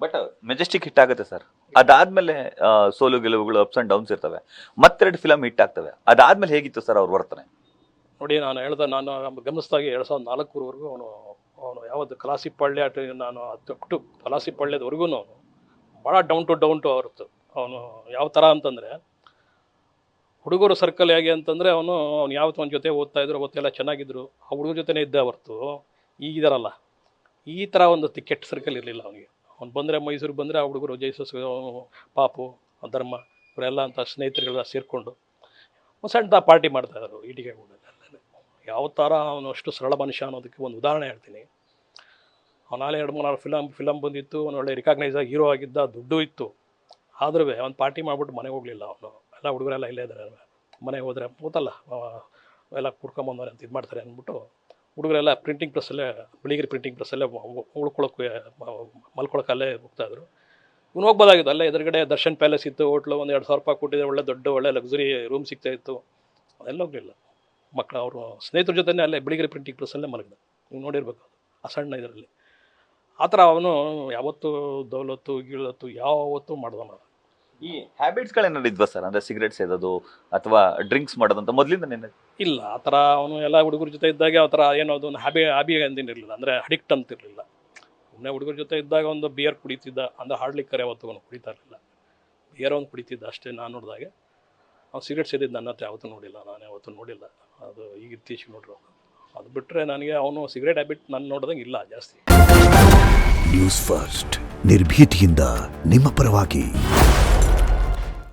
But Majestic hit ಆಗುತ್ತೆ sir. ಅದಾದ್ಮೇಲೆ ಸೋಲು ಗೆಲುವುಗಳು ಅಪ್ಸ್ ಅಂಡ್ ಡೌನ್ಸ್ ಇರ್ತವೆ. ಮತ್ತೆರಡು ಫಿಲಮ್ ಹಿಟ್ ಆಗ್ತವೆ. ಅದಾದ್ಮೇಲೆ ಹೇಗಿತ್ತು ಸರ್ ಅವ್ರ ವರ್ತನೆ? ನೋಡಿ, ನಾನು ಗಮನಿಸಿದಾಗೆ 2004 ಅವನು ಯಾವುದು ಕಲಾಸಿಪಾಳ್ಯ ನಾನು ಅಷ್ಟು ಕಲಾಸಿಪಾಳ್ಯದವರೆಗೂ ಭಾಳ ಡೌನ್ ಟು ಅವತ್ತು. ಅವನು ಯಾವ ಥರ ಅಂತಂದರೆ, ಹುಡುಗರು ಸರ್ಕಲ್ ಹೇಗೆ ಅಂತಂದರೆ ಅವನು ಯಾವತ್ತು ಒಂದು ಜೊತೆ ಓದ್ತಾ ಇದ್ರು, ಅವತ್ತೆಲ್ಲ ಚೆನ್ನಾಗಿದ್ರು, ಆ ಹುಡುಗರ ಜೊತೆನೇ ಇದ್ದ ಹೊರತು ಈಗಿದಾರಲ್ಲ ಈ ಥರ ಒಂದು ಕೆಟ್ಟ ಸರ್ಕಲ್ ಇರಲಿಲ್ಲ ಅವನಿಗೆ. ಅವ್ನು ಬಂದರೆ ಮೈಸೂರಿಗೆ ಬಂದರೆ ಆ ಹುಡುಗರು ಜೈಸಸ್, ಪಾಪು, ಧರ್ಮ ಇವರೆಲ್ಲ ಅಂತ ಸ್ನೇಹಿತರುಗಳೆಲ್ಲ ಸೇರಿಕೊಂಡು ಒಂದು ಸಣ್ಣ ಪಾರ್ಟಿ ಮಾಡ್ತಾಯಿದ್ರು ಇಟಿಗೆ ಕೂಡ. ಯಾವ ಥರ ಅವನು ಅಷ್ಟು ಸರಳ ಮನುಷ್ಯ ಅನ್ನೋದಕ್ಕೆ ಒಂದು ಉದಾಹರಣೆ ಹೇಳ್ತೀನಿ. ಅವನಾಲೆ 2-3 ಫಿಲಮ್ ಬಂದಿತ್ತು, ಅವನು ಒಳ್ಳೆ ರಿಕಾಗ್ನೈಸ್ ಆಗಿ ಹೀರೋ ಆಗಿದ್ದ, ದುಡ್ಡು ಇತ್ತು. ಆದ್ರೂ ಅವ್ನು ಪಾರ್ಟಿ ಮಾಡಿಬಿಟ್ಟು ಮನೆಗೆ ಹೋಗಲಿಲ್ಲ. ಅವನು ಎಲ್ಲ ಹುಡುಗರೆಲ್ಲ ಇಲ್ಲೇ ಇದ್ದಾರೆ, ಮನೆಗೆ ಹೋದರೆ ಗೊತ್ತಲ್ಲ ಎಲ್ಲ ಕುಡ್ಕೊಂಬಂದವ್ರೆ ಅಂತ ಇದು ಮಾಡ್ತಾರೆ ಅಂದ್ಬಿಟ್ಟು ಹುಡುಗರೆಲ್ಲ ಪ್ರಿಂಟಿಂಗ್ ಪ್ರೆಸ್ಸಲ್ಲೇ, ಬೆಳಿಗ್ಗೆ ಪ್ರಿಂಟಿಂಗ್ ಪ್ರೆಸ್ಸಲ್ಲೇ ಉಳ್ಕೊಳಕ್ಕೆ ಮಲ್ಕೊಳಕ್ಕಲ್ಲೇ ಹೋಗ್ತಾಯಿದ್ರು. ಇವ್ನು ಹೋಗ್ಬೋದಾಗಿತ್ತು. ಅಲ್ಲೇ ಎದುರುಗಡೆ ದರ್ಶನ್ ಪ್ಯಾಲೇಸ್ ಇತ್ತು, ಹೋಟ್ಲು, ಒಂದು 2,000 ರೂಪಾಯಿ ಕೊಟ್ಟಿದ್ರೆ ಒಳ್ಳೆ ಲಕ್ಸುರಿ ರೂಮ್ ಸಿಗ್ತಾಯಿತ್ತು. ಅದೆಲ್ಲ ಹೋಗಲಿಲ್ಲ. ಮಕ್ಕಳು ಅವರು ಸ್ನೇಹಿತರ ಜೊತೆನೇ ಅಲ್ಲೇ ಬೆಳಿಗ್ಗೆ ಪ್ರಿಂಟಿಂಗ್ ಪ್ರೆಸ್ಸಲ್ಲೇ ಮಲಗಿದ. ನೀವು ನೋಡಿರ್ಬೇಕು ಆ ಸಣ್ಣ ಇದರಲ್ಲಿ. ಆ ಥರ ಅವನು ಯಾವತ್ತೂ ದೌಲತ್ತು ಗೀಳತ್ತು ಯಾವತ್ತೂ ಮಾಡ್ದವ. ಈ ಹ್ಯಾಬಿಟ್ಸ್ಗಳೇನಾದ್ರು ಇದ್ವಾ ಸರ್? ಅಂದರೆ ಸಿಗರೇಟ್ ಸೇದೋದು ಅಥವಾ ಡ್ರಿಂಕ್ಸ್ ಮಾಡೋದಂತ ಮೊದಲಿಂದ ಇಲ್ಲ. ಆ ಥರ ಅವನು ಎಲ್ಲ ಹುಡುಗರ ಜೊತೆ ಇದ್ದಾಗ ಆ ಥರ ಏನೋ ಅದೊಂದು ಹ್ಯಾಬಿ ಅಂದೇನಿರಲಿಲ್ಲ, ಅಂದರೆ ಅಡಿಕ್ಟ್ ಅಂತಿರಲಿಲ್ಲ. ಸುಮ್ಮನೆ ಹುಡುಗರ ಜೊತೆ ಇದ್ದಾಗ ಒಂದು ಬಿಯರ್ ಕುಡಿತಿದ್ದ, ಅಂದರೆ ಹಾಡ್ಲಿಕ್ಕರೆ ಯಾವತ್ತೂ ಅವನು ಕುಡಿತಾ ಇರಲಿಲ್ಲ. ಬಿಯರ್ ಒಂದು ಕುಡಿತಿದ್ದ ಅಷ್ಟೇ. ನಾನು ನೋಡಿದಾಗೆ ಅವ್ನು ಸಿಗರೇಟ್ ಸೇದಿದ್ದು ನನ್ನ ಹತ್ರ ಯಾವತ್ತೂ ನೋಡಿಲ್ಲ, ನಾನು ಯಾವತ್ತೂ ನೋಡಿಲ್ಲ. ಅದು ಈಗ ಇತ್ತೀಚೆಗೆ ನೋಡ್ರು. ಅದು ಬಿಟ್ಟರೆ ನನಗೆ ಅವನು ಸಿಗರೇಟ್ ಹ್ಯಾಬಿಟ್ ನಾನು ನೋಡ್ದಂಗೆ ಇಲ್ಲ ಜಾಸ್ತಿ. ನ್ಯೂಸ್ ಫಸ್ಟ್ ನಿರ್ಭೀತಿಯಿಂದ ನಿಮ್ಮ ಪರವಾಗಿ.